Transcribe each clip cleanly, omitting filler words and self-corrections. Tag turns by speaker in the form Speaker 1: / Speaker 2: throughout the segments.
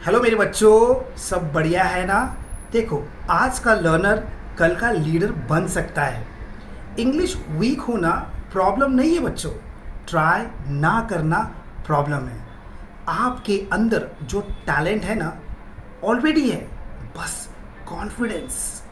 Speaker 1: Hello मेरे बच्चों, सब बढ़िया है ना। देखो, आज का लर्नर कल का लीडर बन सकता है। इंग्लिश वीक होना प्रॉब्लम नहीं है बच्चों, ट्राई ना करना प्रॉब्लम है। आपके अंदर जो टैलेंट है ना ऑलरेडी है, बस कॉन्फिडेंस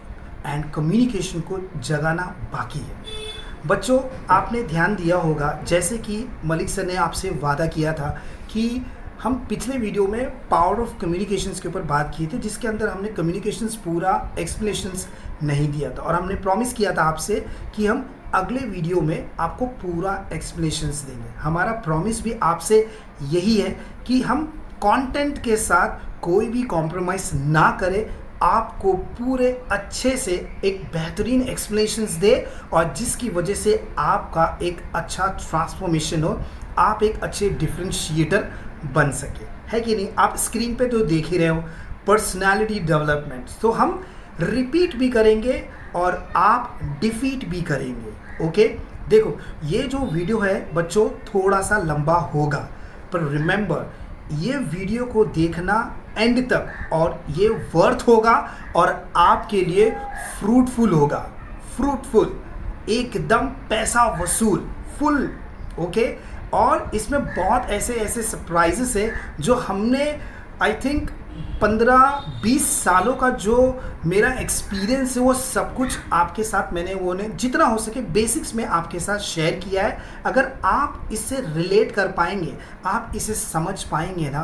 Speaker 1: एंड कम्युनिकेशन को जगाना बाकी है। बच्चों, आपने ध्यान दिया होगा जैसे कि मलिक सर ने आपसे वादा किया था कि हम पिछले वीडियो में पावर ऑफ कम्युनिकेशंस के ऊपर बात की थी, जिसके अंदर हमने कम्युनिकेशंस पूरा एक्सप्लेनेशंस नहीं दिया था और हमने प्रॉमिस किया था आपसे कि हम अगले वीडियो में आपको पूरा एक्सप्लेनेशंस देंगे। हमारा प्रॉमिस भी आपसे यही है कि हम कंटेंट के साथ कोई भी कॉम्प्रोमाइज़ ना करें, आपको पूरे अच्छे से एक बेहतरीन एक्सप्लेनेशंस दे और जिसकी वजह से आपका एक अच्छा ट्रांसफॉर्मेशन हो, आप एक अच्छे डिफरेंशिएटर बन सके, है कि नहीं। आप स्क्रीन पे तो देख ही रहे हो पर्सनालिटी डेवलपमेंट, तो हम रिपीट भी करेंगे और आप डिफीट भी करेंगे। ओके, देखो ये जो वीडियो है बच्चों थोड़ा सा लंबा होगा, पर रिमेंबर ये वीडियो को देखना एंड तक और ये वर्थ होगा और आपके लिए फ्रूटफुल होगा। फ्रूटफुल एकदम पैसा वसूल फुल। ओके, और इसमें बहुत ऐसे ऐसे सरप्राइजेस है जो हमने आई थिंक 15-20 सालों का जो मेरा एक्सपीरियंस है वो सब कुछ आपके साथ मैंने वो ने जितना हो सके बेसिक्स में आपके साथ शेयर किया है। अगर आप इससे रिलेट कर पाएंगे, आप इसे समझ पाएंगे ना,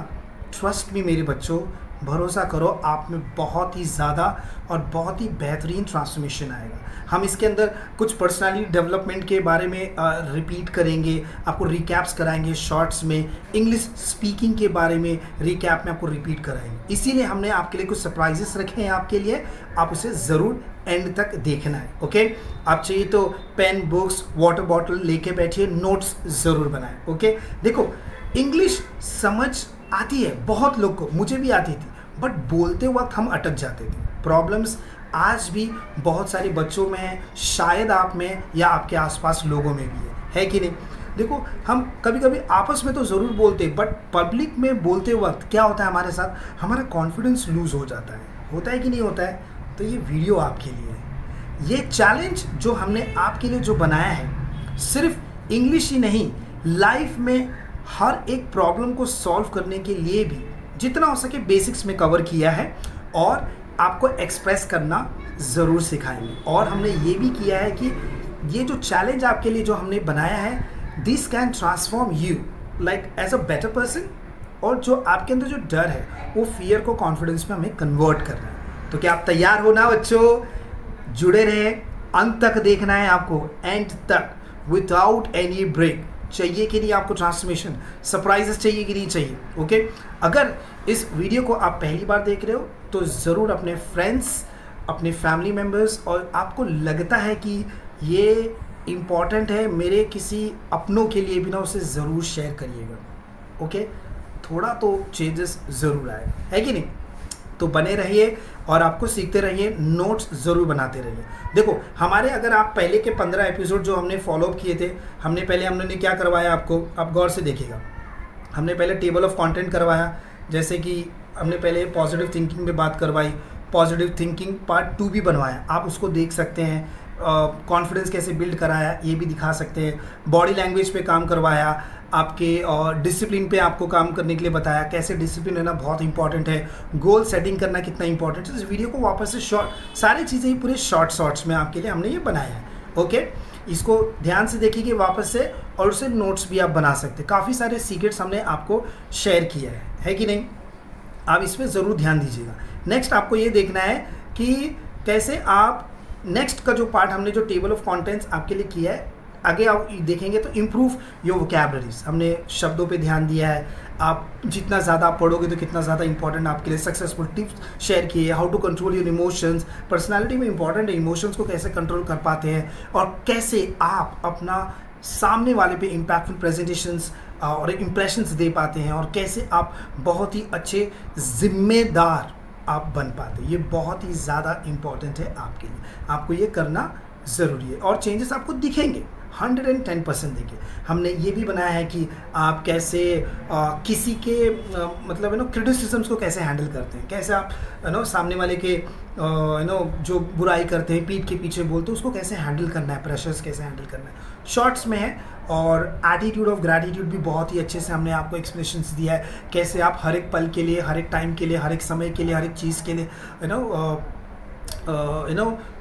Speaker 1: ट्रस्ट मी मेरे बच्चों, भरोसा करो, आप में बहुत ही ज़्यादा और बहुत ही बेहतरीन ट्रांसफॉर्मेशन आएगा। हम इसके अंदर कुछ पर्सनालिटी डेवलपमेंट के बारे में रिपीट करेंगे, आपको रिकैप्स कराएंगे शॉर्ट्स में, इंग्लिश स्पीकिंग के बारे में रिकैप में आपको रिपीट कराएंगे। इसीलिए हमने आपके लिए कुछ सरप्राइजेस रखे हैं आपके लिए, आप उसे ज़रूर एंड तक देखना है। ओके, आप चाहिए तो पेन, बुक्स, वाटर बॉटल लेके बैठिए, नोट्स ज़रूर बनाएं। ओके, देखो इंग्लिश समझ आती है बहुत लोग को, मुझे भी आती थी, बट बोलते वक्त हम अटक जाते थे। प्रॉब्लम्स आज भी बहुत सारे बच्चों में है, शायद आप में या आपके आसपास लोगों में भी है कि नहीं। देखो हम कभी कभी आपस में तो ज़रूर बोलते, बट पब्लिक में बोलते वक्त क्या होता है हमारे साथ, हमारा कॉन्फिडेंस लूज़ हो जाता है कि नहीं होता है। तो ये वीडियो आपके लिए है। ये चैलेंज जो हमने आपके लिए जो बनाया है, सिर्फ इंग्लिश ही नहीं, लाइफ में हर एक प्रॉब्लम को सॉल्व करने के लिए भी जितना हो सके बेसिक्स में कवर किया है और आपको एक्सप्रेस करना ज़रूर सिखाएंगे। और हमने ये भी किया है कि ये जो चैलेंज आपके लिए जो हमने बनाया है, this can transform you like as a better person, और जो आपके अंदर जो डर है वो फियर को कॉन्फिडेंस में हमें कन्वर्ट करना है। तो क्या आप तैयार हो ना बच्चों? जुड़े रहे, अंत तक देखना है आपको, एंड तक विदाउट एनी ब्रेक। चाहिए कि नहीं आपको ट्रांसफॉर्मेशन, सरप्राइजेस चाहिए कि नहीं चाहिए? ओके, अगर इस वीडियो को आप पहली बार देख रहे हो तो ज़रूर अपने फ्रेंड्स, अपने फैमिली मेम्बर्स, और आपको लगता है कि ये इम्पॉर्टेंट है मेरे किसी अपनों के लिए भी ना, उसे ज़रूर शेयर करिएगा। ओके, थोड़ा तो चेंजेस ज़रूर आए, है कि नहीं। तो बने रहिए और आपको सीखते रहिए, नोट्स ज़रूर बनाते रहिए। देखो हमारे, अगर आप पहले के 15 एपिसोड जो हमने फॉलो अप किए थे, हमने क्या करवाया आपको, आप गौर से देखिएगा। हमने पहले टेबल ऑफ कंटेंट करवाया, जैसे कि हमने पहले पॉजिटिव थिंकिंग पे बात करवाई, पॉजिटिव थिंकिंग पार्ट 2 भी बनवाया, आप उसको देख सकते हैं। कॉन्फिडेंस कैसे बिल्ड कराया ये भी दिखा सकते हैं। बॉडी लैंग्वेज पे काम करवाया, आपके डिसिप्लिन पे आपको काम करने के लिए बताया, कैसे डिसिप्लिन रहना बहुत इंपॉर्टेंट है, गोल सेटिंग करना कितना इंपॉर्टेंट है। इस वीडियो को वापस से सारी चीज़ें ही पूरे शॉर्ट्स में आपके लिए हमने ये बनाया है। ओके, इसको ध्यान से देखिए वापस से, और उससे नोट्स भी आप बना सकते हैं। काफ़ी सारे सीक्रेट्स हमने आपको शेयर किया है कि नहीं। आप इस पर ज़रूर ध्यान दीजिएगा। नेक्स्ट आपको ये देखना है कि कैसे आप नेक्स्ट का जो पार्ट हमने जो टेबल ऑफ कंटेंट्स आपके लिए किया है, आगे आप देखेंगे तो इम्प्रूव योर वोकैबुलरीज, हमने शब्दों पे ध्यान दिया है। आप जितना ज़्यादा आप पढ़ोगे तो कितना ज़्यादा इंपॉर्टेंट आपके लिए सक्सेसफुल टिप्स शेयर किए, how to control your emotions. Personality में इंपॉर्टेंट है इमोशंस को कैसे कंट्रोल कर पाते हैं, और कैसे आप अपना सामने वाले पे इम्पैक्टफुल प्रेजेंटेशंस और इम्प्रेशंस दे पाते हैं, और कैसे आप बहुत ही अच्छे जिम्मेदार आप बन पाते हैं। ये बहुत ही ज़्यादा इम्पॉर्टेंट है आपके लिए, आपको ये करना ज़रूरी है और चेंजेस आपको दिखेंगे। 110% देखिए। हमने ये भी बनाया है कि आप कैसे किसी के मतलब क्रिटिसिज्म्स को कैसे हैंडल करते हैं, कैसे आप सामने वाले के जो बुराई करते हैं, पीठ के पीछे बोलते हैं, उसको कैसे हैंडल करना है, प्रेशर्स कैसे हैंडल करना है, शॉर्ट्स में है। और एटीट्यूड ऑफ ग्रैटिट्यूड भी बहुत ही अच्छे से हमने आपको एक्सप्लेनेशंस दिया है, कैसे आप हर एक पल के लिए, हर एक टाइम के लिए, हर एक समय के लिए, हर एक चीज़ के लिए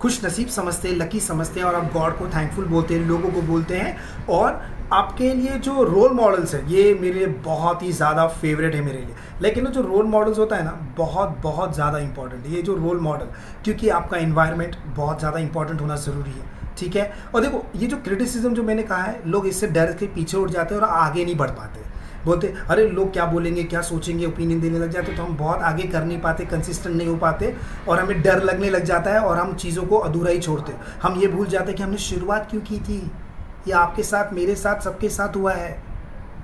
Speaker 1: खुश नसीब समझते हैं, लकी समझते हैं, और आप गॉड को थैंकफुल बोलते हैं, लोगों को बोलते हैं। और आपके लिए जो रोल मॉडल्स हैं, ये मेरे लिए बहुत ही ज़्यादा फेवरेट है मेरे लिए। लेकिन जो रोल मॉडल्स होता है ना, बहुत बहुत ज़्यादा इंपॉर्टेंट है ये जो रोल मॉडल, क्योंकि आपका इन्वायरमेंट बहुत ज़्यादा इंपॉर्टेंट होना ज़रूरी है, ठीक है। और देखो, ये जो क्रिटिसिज्म जो मैंने कहा है, लोग इससे डर के पीछे उठ जाते हैं और आगे नहीं बढ़ पाते, बोलते अरे लोग क्या बोलेंगे, क्या सोचेंगे, ओपिनियन देने लग जाते, तो हम बहुत आगे कर नहीं पाते, कंसिस्टेंट नहीं हो पाते, और हमें डर लगने लग जाता है, और हम चीज़ों को अधूरा ही छोड़ते हैं। हम ये भूल जाते हैं कि हमने शुरुआत क्यों की थी। ये आपके साथ, मेरे साथ, सबके साथ हुआ है।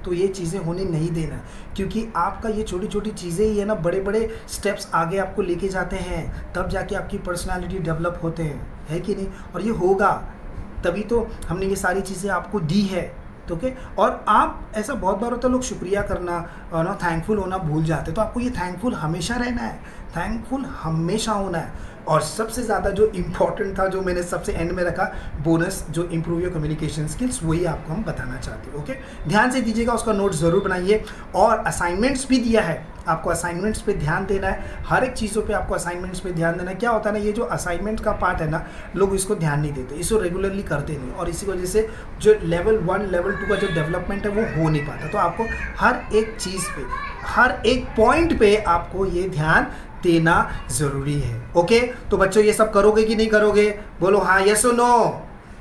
Speaker 1: तो ये चीज़ें होने नहीं देना, क्योंकि आपका ये छोटी छोटी चीज़ें ही है ना, बड़े बड़े स्टेप्स आगे आपको लेके जाते हैं, तब जाके आपकी पर्सनालिटी डेवलप होते हैं, है कि नहीं। और ये होगा तभी तो हमने ये सारी चीज़ें आपको दी है, तो ओके। और आप, ऐसा बहुत बार होता है, लोग शुक्रिया करना ना, थैंकफुल होना भूल जाते, तो आपको ये थैंकफुल हमेशा रहना है, थैंकफुल हमेशा होना है। और सबसे ज़्यादा जो इम्पोर्टेंट था, जो मैंने सबसे एंड में रखा, बोनस, जो इम्प्रूव योर कम्युनिकेशन स्किल्स, वही आपको हम बताना चाहते हैं, ओके। ध्यान से दीजिएगा, उसका नोट ज़रूर बनाइए। और असाइनमेंट्स भी दिया है आपको, असाइनमेंट्स पे ध्यान देना है, हर एक चीज़ों पे आपको असाइनमेंट्स पे ध्यान देना है। क्या होता है ना, ये जो असाइनमेंट का पार्ट है ना, लोग इसको ध्यान नहीं देते, इसको रेगुलरली करते नहीं, और इसी वजह से जो लेवल 1 लेवल 2 का जो डेवलपमेंट है वो हो नहीं पाता। तो आपको हर एक चीज़ पे, हर एक पॉइंट पे आपको ये ध्यान देना ज़रूरी है, ओके। तो बच्चों, ये सब करोगे कि नहीं करोगे? बोलो हाँ, यस और नो।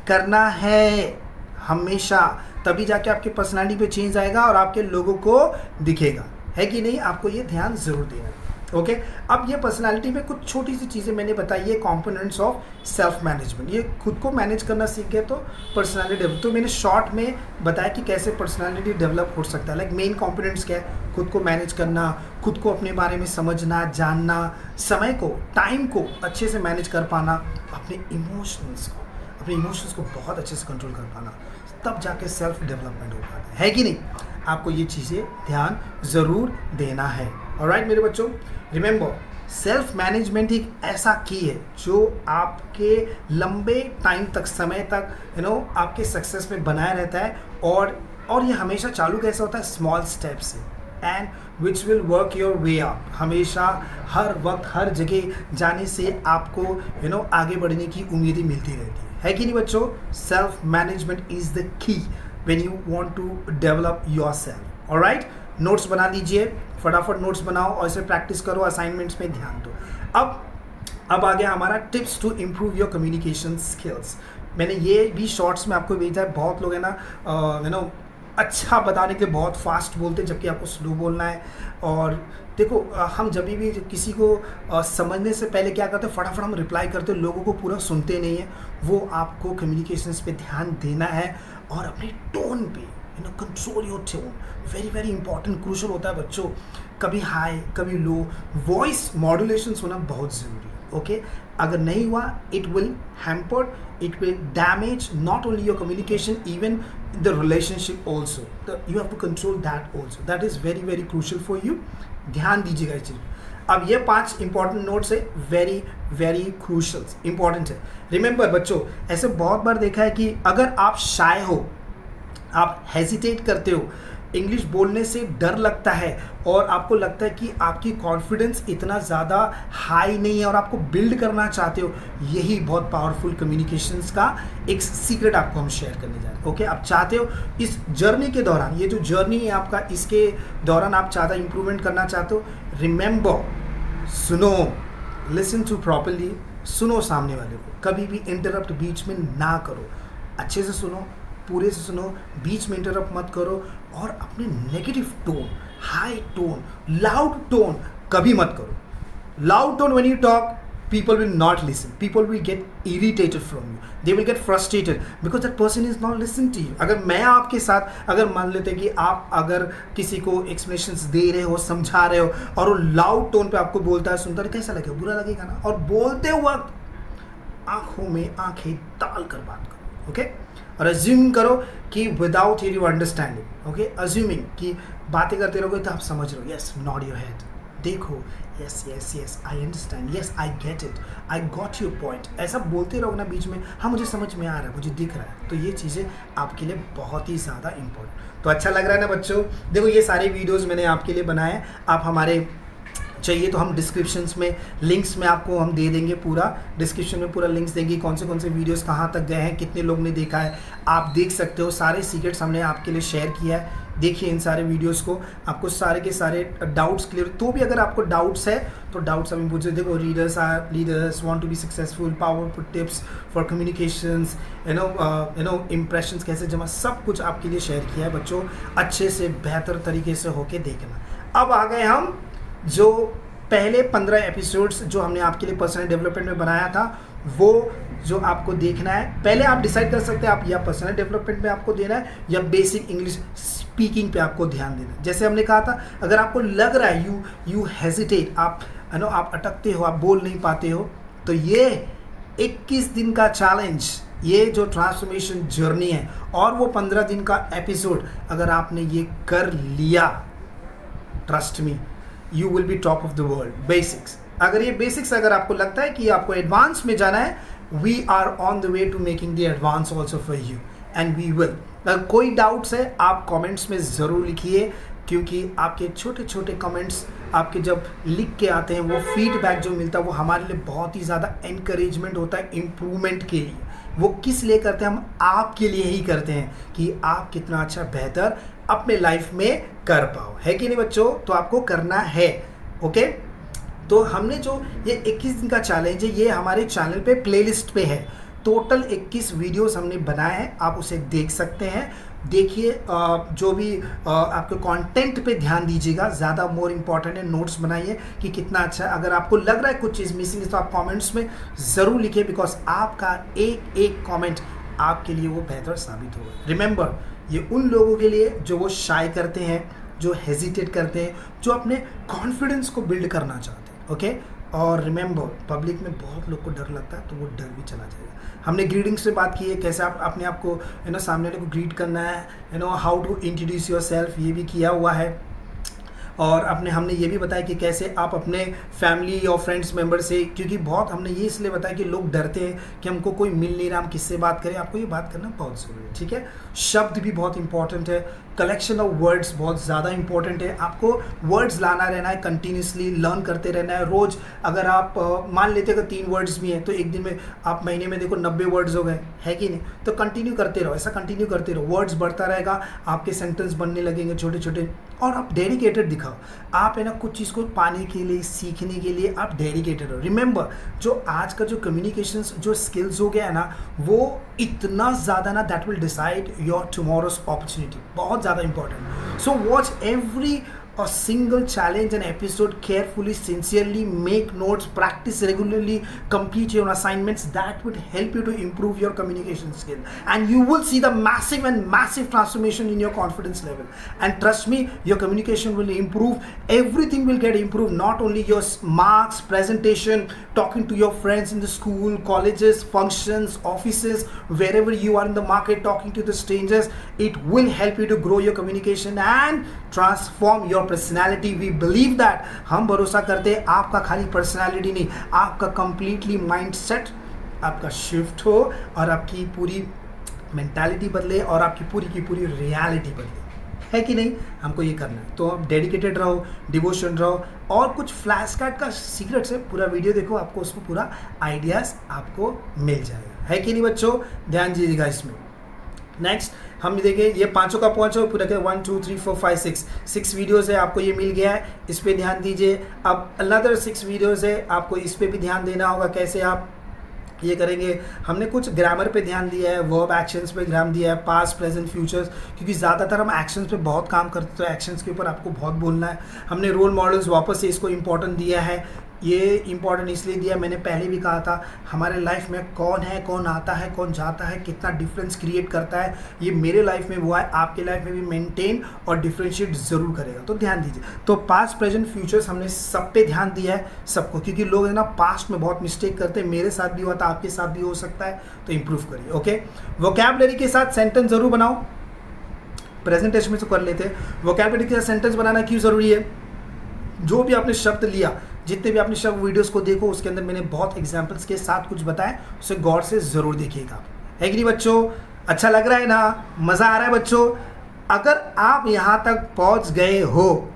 Speaker 1: करना है हमेशा, तभी जाके आपकी पर्सनालिटी पे चेंज आएगा और आपके लोगों को दिखेगा, है कि नहीं। आपको ये ध्यान ज़रूर देना है, ओके। अब ये पर्सनालिटी में कुछ छोटी सी चीज़ें मैंने बताई है, कंपोनेंट्स ऑफ सेल्फ मैनेजमेंट। ये खुद को मैनेज करना सीख गए तो पर्सनालिटी डेवलप, तो मैंने शॉर्ट में बताया कि कैसे पर्सनालिटी डेवलप हो सकता है। लाइक मेन कंपोनेंट्स क्या है? खुद को मैनेज करना, खुद को अपने बारे में समझना, जानना, समय को, टाइम को अच्छे से मैनेज कर पाना, अपने इमोशंस को बहुत अच्छे से कंट्रोल कर पाना, तब जाके सेल्फ डेवलपमेंट हो पाता है कि नहीं। आपको ये चीज़ें ध्यान ज़रूर देना है, ऑलराइट मेरे बच्चों। रिमेंबर, सेल्फ मैनेजमेंट एक ऐसा की है जो आपके लंबे टाइम तक, समय तक आपके सक्सेस में बनाए रहता है। और ये हमेशा चालू कैसे होता है? स्मॉल स्टेप से, and which will work your way up. हमेशा, हर वक्त, हर जगह जाने से आपको आगे बढ़ने की उम्मीदें मिलती रहती है कि नहीं बच्चों। Self management is the key when you want to develop yourself, alright. Notes बना लीजिए, फटाफट नोट्स बनाओ और इसे प्रैक्टिस करो, असाइनमेंट्स में ध्यान दो। अब आ गया हमारा tips to improve your communication skills. मैंने ये भी शॉर्ट्स में आपको भेजा है। बहुत लोग है ना अच्छा बताने के लिए बहुत फास्ट बोलते हैं, जबकि आपको स्लो बोलना है। और देखो, हम जब भी किसी को समझने से पहले क्या करते हैं, फटाफट हम रिप्लाई करते हैं, लोगों को पूरा सुनते नहीं हैं। वो आपको कम्युनिकेशंस पे ध्यान देना है, और अपने टोन पे control your tone, very very important, crucial होता है बच्चों। कभी हाई, कभी लो, वॉइस मॉड्यूलेशंस होना बहुत ज़रूरी है, ओके। अगर नहीं हुआ, it will hamper, it will damage not only your communication, even the relationship also. You have to control that also, that is very very crucial for you. ध्यान दीजिएगा इस चीज़। अब ये 5 इंपॉर्टेंट नोट्स है, वेरी वेरी क्रूशल, इंपॉर्टेंट है। Remember बच्चों, ऐसे बहुत बार देखा है कि अगर आप शाय हो, आप हेजिटेट करते हो, इंग्लिश बोलने से डर लगता है, और आपको लगता है कि आपकी कॉन्फिडेंस इतना ज़्यादा हाई नहीं है, और आपको बिल्ड करना चाहते हो, यही बहुत पावरफुल कम्युनिकेशंस का एक सीक्रेट आपको हम शेयर करने जा रहे हैं, ओके। आप चाहते हो इस जर्नी के दौरान, ये जो जर्नी है आपका, इसके दौरान आप ज़्यादा इंप्रूवमेंट करना चाहते हो, रिमेंबर, सुनो, लिसन टू प्रॉपरली, सुनो सामने वाले को, कभी भी इंटरप्ट बीच में ना करो, अच्छे से सुनो, पूरे से सुनो, बीच में इंटरप्ट मत करो, और अपने negative tone, high tone, loud tone कभी मत करो। Loud tone when you talk, people will not listen, people will get irritated from you, they will get frustrated because that person is not listening to you. अगर मैं आपके साथ, अगर मान लेते कि आप अगर किसी को एक्सप्लेनेशंस दे रहे हो, समझा रहे हो, और वो लाउड टोन पे आपको बोलता है, सुनता है, कैसा लगेगा? बुरा लगेगा ना। और बोलते वक्त आंखों में आंखें डाल कर बात करो, ओके। और अज्यूम करो कि without you understanding, okay, assuming कि बातें करते रहोगे तो आप समझ रहे हो, यस, नॉड योर हेड, देखो, yes yes yes I understand, yes I get it, I got your point, ऐसा बोलते रहोगे ना बीच में, हाँ मुझे समझ में आ रहा है, मुझे दिख रहा है, तो ये चीज़ें आपके लिए बहुत ही ज़्यादा इंपॉर्टेंट। तो अच्छा लग रहा है ना बच्चों? देखो ये सारे वीडियोज़ मैंने आपके लिए बनाए हैं, आप हमारे चाहिए तो हम डिस्क्रिप्शंस में लिंक्स में आपको हम दे देंगे, पूरा डिस्क्रिप्शन में पूरा लिंक्स देंगे, कौन से वीडियोस कहाँ तक गए हैं, कितने लोग ने देखा है, आप देख सकते हो। सारे सीक्रेट्स हमने आपके लिए शेयर किया है, देखिए इन सारे वीडियोस को, आपको सारे के सारे डाउट्स क्लियर। तो भी अगर आपको डाउट्स है तो डाउट्स अभी पूछ, देखो leaders want to be successful, powerful tips for communications, you know impressions कैसे जमा, सब कुछ आपके लिए शेयर किया है बच्चों, अच्छे से बेहतर तरीके से होके देखना। अब आ गए हम जो पहले 15 एपिसोड्स जो हमने आपके लिए पर्सनल डेवलपमेंट में बनाया था, वो जो आपको देखना है, पहले आप डिसाइड कर सकते हैं आप या पर्सनल डेवलपमेंट में आपको देना है या बेसिक इंग्लिश स्पीकिंग पे आपको ध्यान देना है। जैसे हमने कहा था, अगर आपको लग रहा है यू हेजिटेट, आप यू नो आप अटकते हो, आप बोल नहीं पाते हो, तो ये 21 दिन का चैलेंज, ये जो ट्रांसफॉर्मेशन जर्नी है और वो 15 दिन का एपिसोड, अगर आपने ये कर लिया, trust me, you will be top of the world. Basics, अगर ये बेसिक्स अगर आपको लगता है कि आपको एडवांस में जाना है, we are on the way to making the advance also for you and we will. अगर कोई डाउट्स है आप कमेंट्स में ज़रूर लिखिए, क्योंकि आपके छोटे छोटे कमेंट्स आपके जब लिख के आते हैं, वो फीडबैक जो मिलता है वो हमारे लिए बहुत ही ज़्यादा एनकरेजमेंट होता है इम्प्रूवमेंट के लिए। वो किस लिए करते हैं? हम आपके लिए ही करते हैं कि आप कितना अच्छा बेहतर अपने लाइफ में कर पाओ, है कि नहीं बच्चों? तो आपको करना है, ओके। तो हमने जो ये 21 दिन का चैलेंज है, ये हमारे चैनल पे प्लेलिस्ट पे है, टोटल 21 वीडियोस हमने बनाए हैं, आप उसे देख सकते हैं। देखिए, जो भी आपके कंटेंट पे ध्यान दीजिएगा, ज़्यादा मोर इम्पॉर्टेंट है, नोट्स बनाइए कि कितना अच्छा है। अगर आपको लग रहा है कुछ चीज़ मिसिंग है तो आप कमेंट्स में ज़रूर लिखिए, बिकॉज आपका एक एक कमेंट आपके लिए वो बेहतर साबित होगा। रिमेंबर, ये उन लोगों के लिए जो वो शाय करते हैं, जो हेजिटेट करते हैं, जो अपने कॉन्फिडेंस को बिल्ड करना चाहते हैं, ओके। और रिमेंबर, पब्लिक में बहुत लोग को डर लगता है, तो वो डर भी चला जाएगा। हमने ग्रीटिंग्स पे बात की है, कैसे आप अपने आप को सामने वाले को ग्रीट करना है, how to introduce yourself, ये भी किया हुआ है। और हमने ये भी बताया कि कैसे आप अपने फैमिली और फ्रेंड्स मेंबर से, क्योंकि बहुत हमने ये इसलिए बताया कि लोग डरते हैं कि हमको कोई मिल नहीं रहा, हम किससे बात करें। आपको ये बात करना बहुत ज़रूरी है, ठीक है। शब्द भी बहुत इंपॉर्टेंट है, कलेक्शन ऑफ वर्ड्स बहुत ज़्यादा इंपॉर्टेंट है। आपको वर्ड्स लाना रहना है, कंटिन्यूसली लर्न करते रहना है। रोज़ अगर आप मान लेते अगर 3 वर्ड्स भी हैं तो एक दिन में आप महीने में देखो 90 वर्ड्स हो गए, है कि नहीं? तो कंटिन्यू करते रहो, ऐसा कंटिन्यू करते रहो, वर्ड्स बढ़ता रहेगा, आपके सेंटेंस बनने लगेंगे छोटे छोटे। और आप डेडिकेटेड दिखाओ, आप है ना कुछ चीज़ को पाने के लिए, सीखने के लिए आप डेडिकेटेड हो। रिमेंबर, जो आज का जो कम्युनिकेशन जो स्किल्स हो गया है ना, वो इतना ज़्यादा ना, that will decide your tomorrow's opportunity, बहुत ज़्यादा important. So watch every a single challenge and episode carefully, sincerely, make notes, practice regularly, complete your assignments. That would help you to improve your communication skill, and you will see the massive transformation in your confidence level. And trust me, your communication will improve, everything will get improved, not only your marks, presentation, talking to your friends in the school, colleges, functions, offices, wherever you are in the market, talking to the strangers. It will help you to grow your communication and transform your personality. We believe that, हम भरोसा करते हैं आपका खाली personality नहीं, आपका completely mind set आपका shift हो और आपकी पूरी मेंटालिटी बदले और आपकी पूरी की पूरी रियलिटी बदले, है कि नहीं? हमको ये करना है, तो आप डेडिकेटेड रहो, डिवोशन रहो। और कुछ फ्लैश कार्ड का सीक्रेट्स है, पूरा वीडियो देखो, आपको उसमें पूरा आइडियाज़ आपको मिल जाएगा, है कि नहीं बच्चों? ध्यान दीजिएगा इसमें। नेक्स्ट हम देखिए, ये 5 का पहुँचो पूरा के 1 2 3 4 5 6 वीडियोज़ है, आपको ये मिल गया है, इस पर ध्यान दीजिए। अब अनदर 6 वीडियोज़ है, आपको इस पर भी ध्यान देना होगा, कैसे आप ये करेंगे। हमने कुछ ग्रामर पे ध्यान दिया है, वर्ब एक्शंस पे ध्यान दिया है, पास्ट प्रेजेंट फ्यूचर्स, क्योंकि ज़्यादातर हम एक्शंस पे बहुत काम करते हैं, तो एक्शंस के ऊपर आपको बहुत बोलना है। हमने रोल मॉडल्स वापस से इसको इम्पोर्टेंट दिया है, ये इम्पोर्टेंट इसलिए दिया, मैंने पहले भी कहा था, हमारे लाइफ में कौन है, कौन आता है, कौन जाता है, कितना डिफरेंस क्रिएट करता है, ये मेरे लाइफ में हुआ है, आपके लाइफ में भी मेंटेन और डिफ्रेंशिएट ज़रूर करेगा। तो ध्यान दीजिए। तो पास्ट प्रेजेंट फ्यूचर्स हमने सब पे ध्यान दिया है, सबको, क्योंकि लोग है ना पास्ट में बहुत मिस्टेक करते हैं, मेरे साथ भी हुआ था, आपके साथ भी हो सकता है, तो इंप्रूव करिए। ओके, वोकैबुलरी के साथ सेंटेंस जरूर बनाओ। प्रेजेंटेशन में तो कर लेते हैं, वोकैबुलरी के साथ सेंटेंस बनाना क्यों ज़रूरी है? जो भी आपने शब्द लिया, जितने भी आपने शब्द वीडियोस को देखो, उसके अंदर मैंने बहुत एग्जांपल्स के साथ कुछ बताया, उसे गौर से ज़रूर देखिएगा। है कि नहीं बच्चों? अच्छा लग रहा है ना? मज़ा आ रहा है बच्चों? अगर आप यहाँ तक पहुँच गए हो,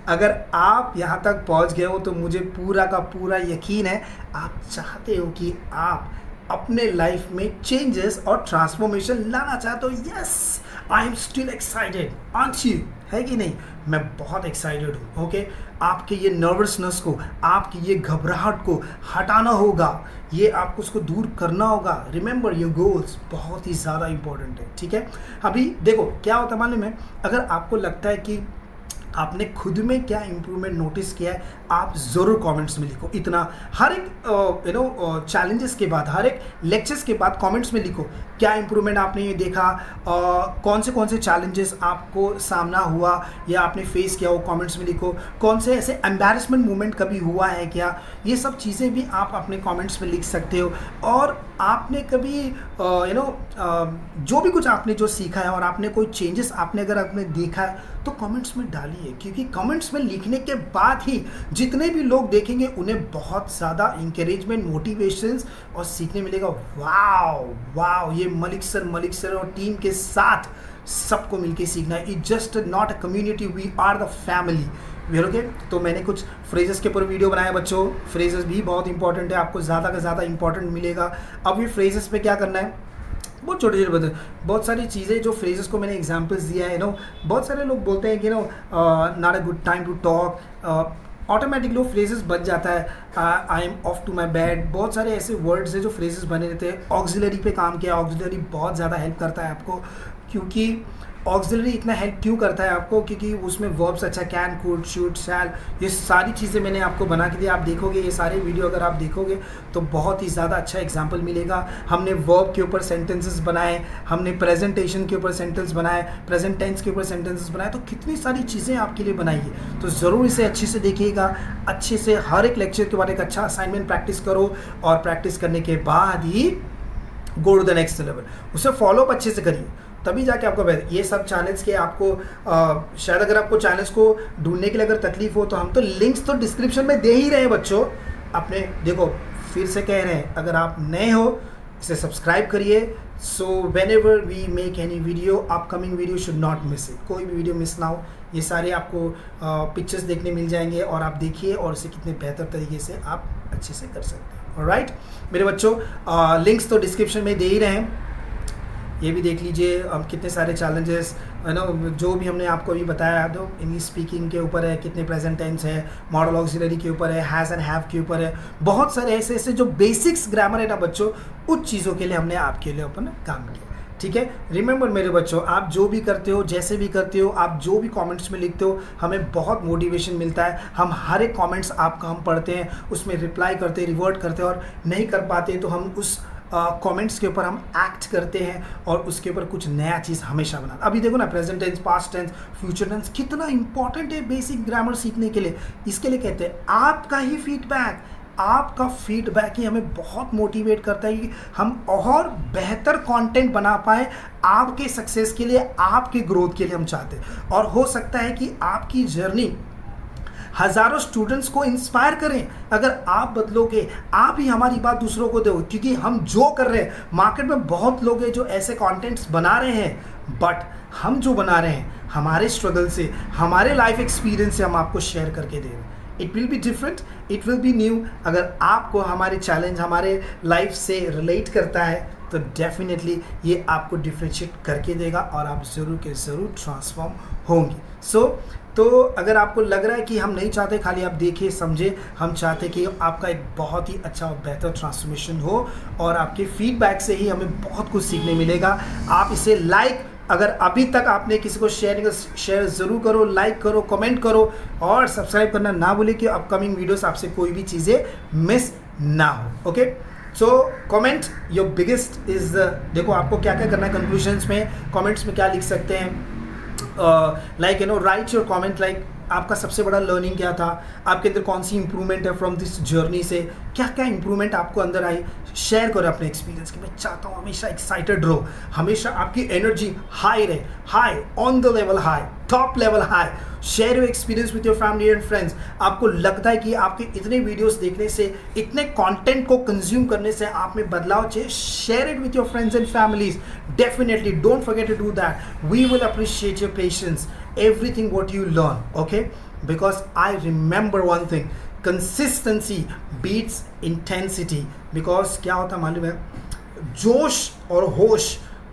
Speaker 1: अगर आप यहाँ तक पहुँच गए हो, तो मुझे पूरा का पूरा यकीन है आप चाहते हो कि आप अपने लाइफ में चेंजेस और ट्रांसफॉर्मेशन लाना चाहते हो। Yes, I am still excited, aunt you? है कि नहीं? मैं बहुत एक्साइटेड हूँ। ओके, आपके ये नर्वसनेस को, आपकी ये घबराहट को हटाना होगा, ये आपको उसको दूर करना होगा। रिमेंबर योर गोल्स, बहुत ही ज़्यादा इंपॉर्टेंट है। ठीक है, अभी देखो क्या होता है मालूम है, अगर आपको लगता है कि आपने खुद में क्या इम्प्रूवमेंट नोटिस किया है, आप ज़रूर कमेंट्स में लिखो। इतना हर एक चैलेंजेस के बाद, हर एक लेक्चर्स के बाद कमेंट्स में लिखो क्या इम्प्रूवमेंट आपने ये देखा, कौन से चैलेंजेस आपको सामना हुआ या आपने फेस किया, वो कमेंट्स में लिखो। कौन से ऐसे एम्बैरेसमेंट मोमेंट कभी हुआ है क्या, ये सब चीज़ें भी आप अपने कमेंट्स में लिख सकते हो। और आपने कभी जो भी कुछ आपने जो सीखा है और आपने कोई चेंजेस आपने अगर आपने देखा है, तो कमेंट्स में डालिए, क्योंकि कमेंट्स में लिखने के बाद ही जितने भी लोग देखेंगे उन्हें बहुत ज़्यादा इंकरेजमेंट, मोटिवेशन और सीखने मिलेगा। वाओ वाओ, ये मलिक सर और टीम के साथ सबको मिलके सीखना है। It just not a community, we are the family. Okay, तो मैंने कुछ फ्रेजेस के ऊपर वीडियो बनाया बच्चों। फ्रेजेस भी बहुत इंपॉर्टेंट है, आपको ज़्यादा से ज़्यादा इंपॉर्टेंट मिलेगा। अब ये फ्रेजेस पे क्या करना है, बहुत छोटे छोटे बहुत सारी चीज़ें जो फ्रेजेस को मैंने एग्जांपल्स दिया है। बहुत सारे लोग बोलते हैं कि not a good time to talk, automatically वो फ्रेजेस बन जाता है। I am off to my bed, बहुत सारे ऐसे वर्ड्स हैं जो फ्रेजेस बने रहते हैं। ऑक्सिलरी पे काम किया, ऑक्सिलरी बहुत ज़्यादा हेल्प करता है आपको, क्योंकि ऑक्सिलरी इतना हेल्प क्यों करता है आपको, क्योंकि उसमें वर्ब्स अच्छा कैन, कुड, शुड, शैल, ये सारी चीज़ें मैंने आपको बना के दी। आप देखोगे ये सारे वीडियो अगर आप देखोगे तो बहुत ही ज़्यादा अच्छा एग्जांपल मिलेगा। हमने वर्ब के ऊपर सेंटेंसेस बनाए, हमने प्रेजेंटेशन के ऊपर सेंटेंस बनाए, प्रेजेंट टेंस के ऊपर सेंटेंसेस बनाए, तो कितनी सारी चीज़ें आपके लिए बनाई है। तो ज़रूर इसे अच्छे से देखिएगा, अच्छे से हर एक लेक्चर के बाद एक अच्छा असाइनमेंट प्रैक्टिस करो, और प्रैक्टिस करने के बाद ही go to the next level. उसे फॉलो अप अच्छे से करिए, तभी जाके आपको ये सब चैनल्स के आपको शायद अगर आपको चैनल्स को ढूंढने के लिए अगर तकलीफ हो, तो हम तो लिंक्स तो डिस्क्रिप्शन में दे ही रहे हैं बच्चों। अपने देखो, फिर से कह रहे हैं, अगर आप नए हो इसे सब्सक्राइब करिए, so whenever we make any video, upcoming video should not miss it, कोई भी वीडियो मिस ना हो। ये सारे आपको पिक्चर्स देखने मिल जाएंगे, और आप देखिए और इसे कितने बेहतर तरीके से आप अच्छे से कर सकते हैं। ऑलराइट मेरे बच्चों, लिंक्स तो डिस्क्रिप्शन में दे ही रहे हैं, ये भी देख लीजिए। हम कितने सारे चैलेंजेस है ना, जो भी हमने आपको अभी बताया, तो इंग्लिश स्पीकिंग के ऊपर है, कितने प्रेजेंट टेंस है, मॉडल ऑक्सिलरी के ऊपर है, हैज़ एंड हैव के ऊपर है, बहुत सारे ऐसे ऐसे जो बेसिक्स ग्रामर है ना बच्चों, उस चीज़ों के लिए हमने आपके लिए अपन काम किया। ठीक है, रिमेंबर मेरे बच्चों, आप जो भी करते हो, जैसे भी करते हो, आप जो भी कमेंट्स में लिखते हो, हमें बहुत मोटिवेशन मिलता है। हम हर एक कमेंट्स आपका हम पढ़ते हैं, उसमें रिप्लाई करते हैं, रिवर्ट करते हैं, और नहीं कर पाते तो हम उस कमेंट्स के ऊपर हम एक्ट करते हैं, और उसके ऊपर कुछ नया चीज़ हमेशा बनाते। अभी देखो ना, present tense, past tense, future tense कितना इंपॉर्टेंट है बेसिक ग्रामर सीखने के लिए। इसके लिए कहते हैं आपका ही फीडबैक, आपका फीडबैक ही हमें बहुत मोटिवेट करता है कि हम और बेहतर कंटेंट बना पाए आपके सक्सेस के लिए, आपके ग्रोथ के लिए हम चाहते हैं। और हो सकता है कि आपकी जर्नी हज़ारों स्टूडेंट्स को इंस्पायर करें। अगर आप बदलोगे, आप ही हमारी बात दूसरों को दो, क्योंकि हम जो कर रहे हैं, मार्केट में बहुत लोग हैं जो ऐसे कंटेंट्स बना रहे हैं, बट हम जो बना रहे हैं हमारे स्ट्रगल से, हमारे लाइफ एक्सपीरियंस से हम आपको शेयर करके दे रहे हैं। It will be different, it will be new. अगर आपको हमारे चैलेंज, हमारे लाइफ से रिलेट करता है, तो डेफिनेटली ये आपको डिफ्रेंशिएट करके देगा, और आप ज़रूर के ज़रूर ट्रांसफॉर्म होंगे। तो अगर आपको लग रहा है कि हम नहीं चाहते खाली आप देखिए समझे, हम चाहते कि आपका एक बहुत ही अच्छा और बेहतर ट्रांसफॉर्मेशन हो, और आपके फीडबैक से ही हमें बहुत कुछ सीखने मिलेगा। आप इसे लाइक अगर अभी तक आपने किसी को शेयर ज़रूर करो, लाइक करो, कमेंट करो और सब्सक्राइब करना ना भूलें कि अपकमिंग वीडियोस आपसे कोई भी चीज़ें मिस ना हो। Okay, so comment your biggest is देखो आपको क्या क्या करना है कंक्लूजन्स में, कमेंट्स में क्या लिख सकते हैं, like you know right your comment, like आपका सबसे बड़ा लर्निंग क्या था, आपके अंदर कौन सी इंप्रूवमेंट है फ्रॉम दिस जर्नी से, क्या क्या इंप्रूवमेंट आपको अंदर आई, शेयर करो अपने एक्सपीरियंस कि मैं चाहता हूँ हमेशा एक्साइटेड रहो, हमेशा आपकी एनर्जी हाई रहे, high on the level, high top level high. Share your experience with your family and friends. आपको लगता है कि आपके इतने वीडियोस देखने से, इतने कंटेंट को कंज्यूम करने से आप में बदलाव चाहिए, share it with your friends and families. Definitely don't forget to do that. We will appreciate your patience, everything what you learn, okay? Because I remember one thing, consistency beats intensity. Because क्या होता मालूम है, जोश और होश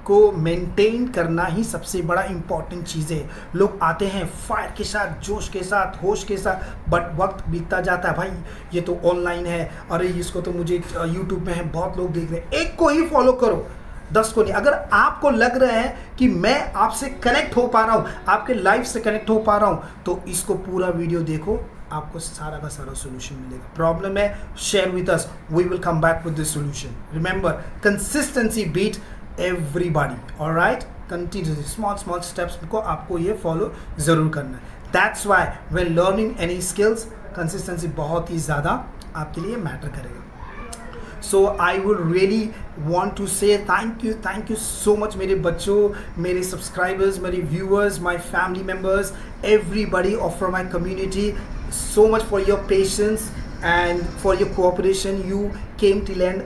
Speaker 1: को maintain करना ही सबसे बड़ा इंपॉर्टेंट चीज़ है। लोग आते हैं फायर के साथ, जोश के साथ, होश के साथ, बट वक्त बीतता जाता है, भाई ये तो ऑनलाइन है, अरे इसको तो मुझे यूट्यूब में है, बहुत लोग देख रहे हैं, एक को ही फॉलो करो, 10 को नहीं। अगर आपको लग रहा है कि मैं आपसे कनेक्ट हो पा रहा हूँ, आपके लाइफ से कनेक्ट हो पा रहा हूँ, तो इसको पूरा वीडियो देखो, आपको सारा का सारा सोल्यूशन मिलेगा। प्रॉब्लम है, share with us, we will come back with this solution. Remember, consistency beat everybody, alright? Continuously small steps को आपको ये फॉलो जरूर करना है। That's why when learning any skills, consistency बहुत ही ज़्यादा आपके लिए मैटर करेगा। So I would really want to say thank you so much मेरे बच्चों, मेरे subscribers, मेरे viewers, my family members, everybody from my community, so much for your patience and for your cooperation. You came till end.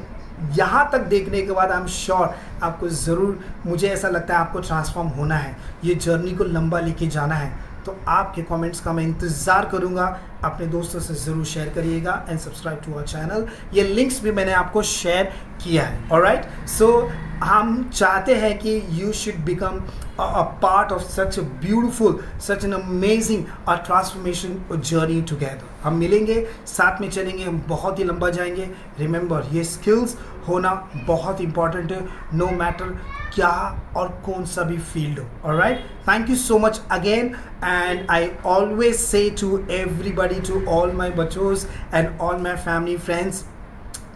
Speaker 1: यहाँ तक देखने के बाद I am sure आपको ज़रूर, मुझे ऐसा लगता है आपको ट्रांसफॉर्म होना है, ये जर्नी को लंबा लेके जाना है, तो आपके कमेंट्स का मैं इंतज़ार करूंगा। अपने दोस्तों से ज़रूर शेयर करिएगा and subscribe to our channel. ये लिंक्स भी मैंने आपको शेयर किया है, ऑलराइट? सो हम चाहते हैं कि you should become a part of such beautiful, such an amazing transformation journey together. हम मिलेंगे, साथ में चलेंगे, हम बहुत ही लंबा जाएंगे। रिमेंबर, ये स्किल्स होना बहुत इंपॉर्टेंट है, नो मैटर क्या और कौन सा भी फील्ड हो, alright? Thank you so much again, and I always say to everybody, to all my bachos and all my family friends,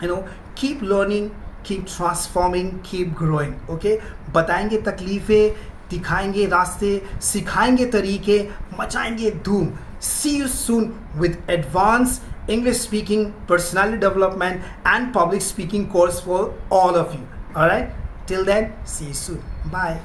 Speaker 1: you know, keep learning, keep transforming, keep growing, okay? बताएंगे तकलीफ़ें, दिखाएंगे रास्ते, सिखाएंगे तरीके, मचाएंगे धूम। See you soon with advanced English speaking, personality development and public speaking course for all of you, all right? Till then, see you soon. Bye.